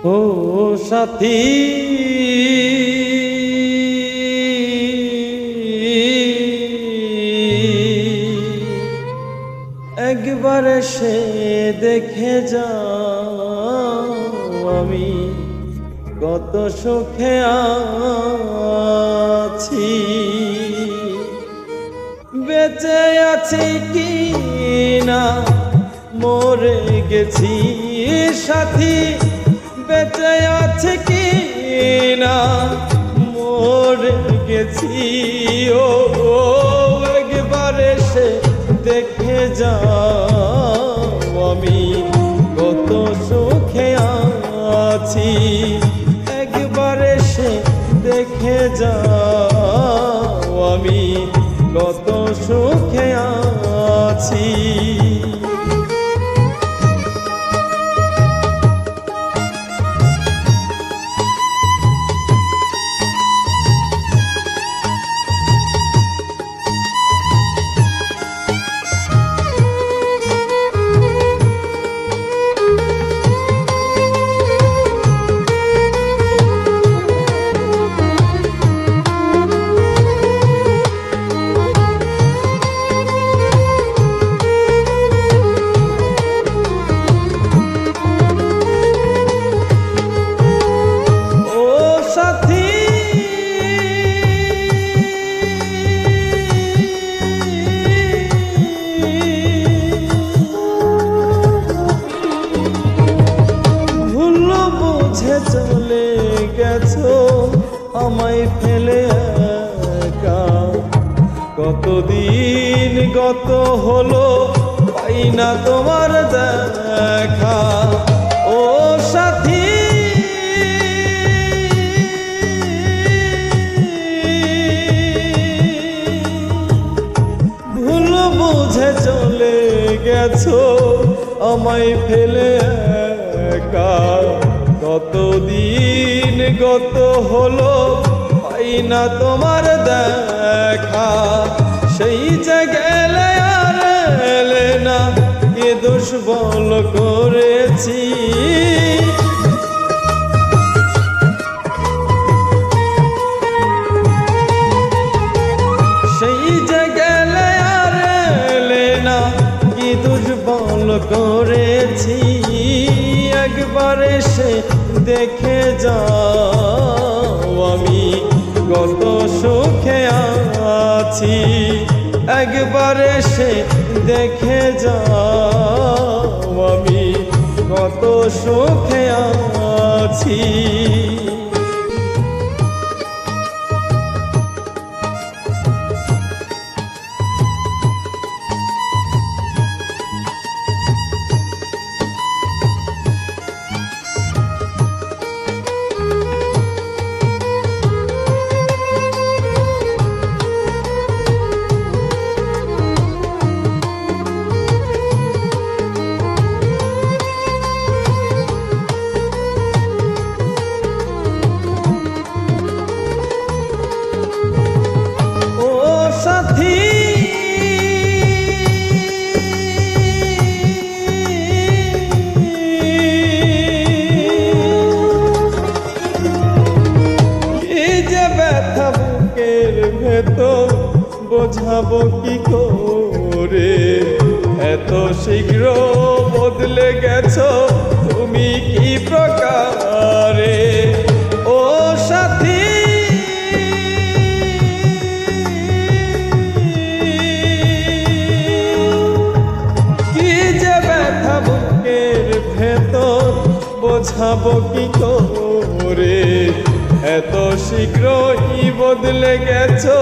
ও সাথী একবার সে দেখে যাও আমি কত সুখে আছি, বেঁচে আছি কি না মরে গেছি সাথী, বেঁচে আছে কি না মরে গেছি। ও একবার সে দেখে যাও আমি কত সুখে আছি, একবার সে দেখে যাও আমি কত সুখে আছি। চলে গেছো আমায় ফেলে একা, কতদিন গত হলো পাই না তোমার দেখা। ও সাথী ভুল বুঝে চলে গেছো আমায় ফেলে একা, কতদিন গত হলো পাই না তোমার দেখা। সেই যে গেলে আর এলে না এ দোষ বল করেছি, সেই যে গেলে আর এলে না কি দোষ বল করেছি। একবার সে দেখে যাও আমি কত সুখে আছি, একবার সে দেখে যাও আমি কত সুখে আছি। বোঝাবো কি করে এত শীঘ্র বদলে গেছো তুমি কি প্রকারে। ও সাথী কি যে ব্যথা বুকের ভেতর বোঝাবো কি করে এত শীঘ্রই বদলে গেছো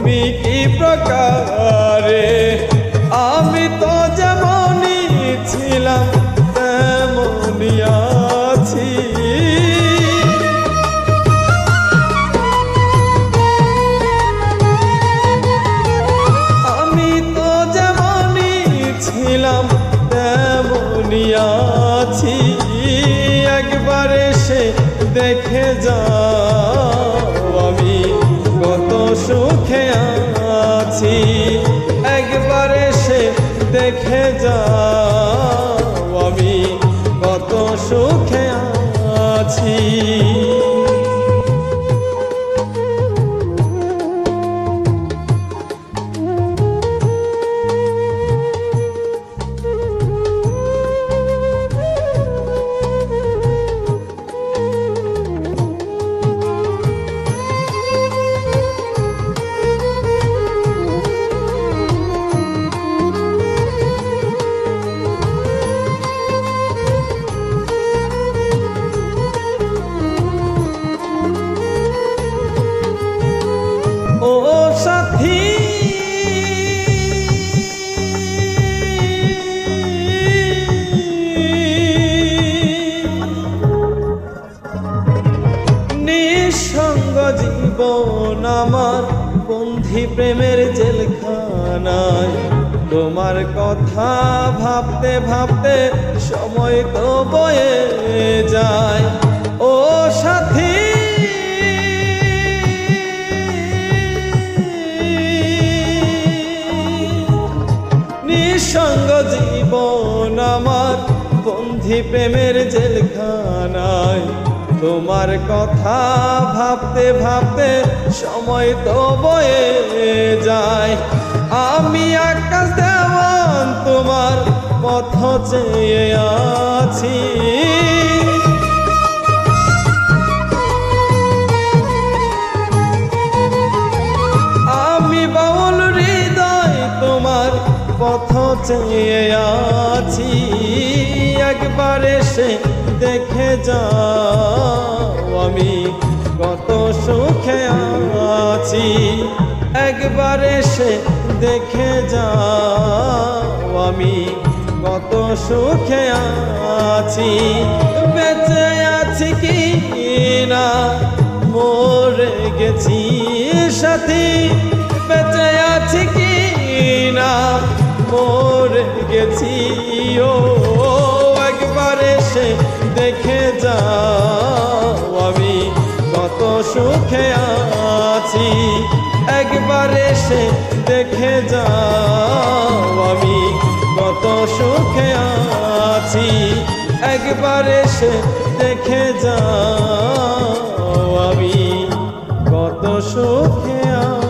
তুমি কি প্রকারে। আমি তো যেমনই ছিলাম তেমনই আছি, আমি তো যেমনই ছিলাম তেমনই আছি, একবার সে দেখে যাও আমি কত সুখে আছি, একবার সে দেখে যাও আমি কত সুখে ও সাথী নিঃসঙ্গ জীবন আমার বন্ধি প্রেমের জেলখানায়, তোমার কথা ভাবতে ভাবতে সময় তো বয়ে যায়। ও সাথী নিঃসঙ্গ জীবন আমার বন্ধি প্রেমের জেলখানায়, তোমার কথা ভাবতে ভাবতে সময় তো বয়ে যায়। আমি আকাশ দেওয়ান তোমার পথ চেয়ে আছি, আমি বাউল হৃদয় তোমার পথ চেয়ে আছি। একবার এসে দেখে যাও আমি কত সুখে আছি, একবার এসে দেখে যাও আমি কত সুখে আছি। বেঁচে আছি কি না মরে গেছি সাথী, বেঁচে আছি কি না মরে গেছি। ও একবার এসে দেখে যাও আমি কত সুখে আছি, একবার এসে দেখে যাও আমি কত সুখে আছি, একবার এসে দেখে যাও আমি কত সুখে আছি।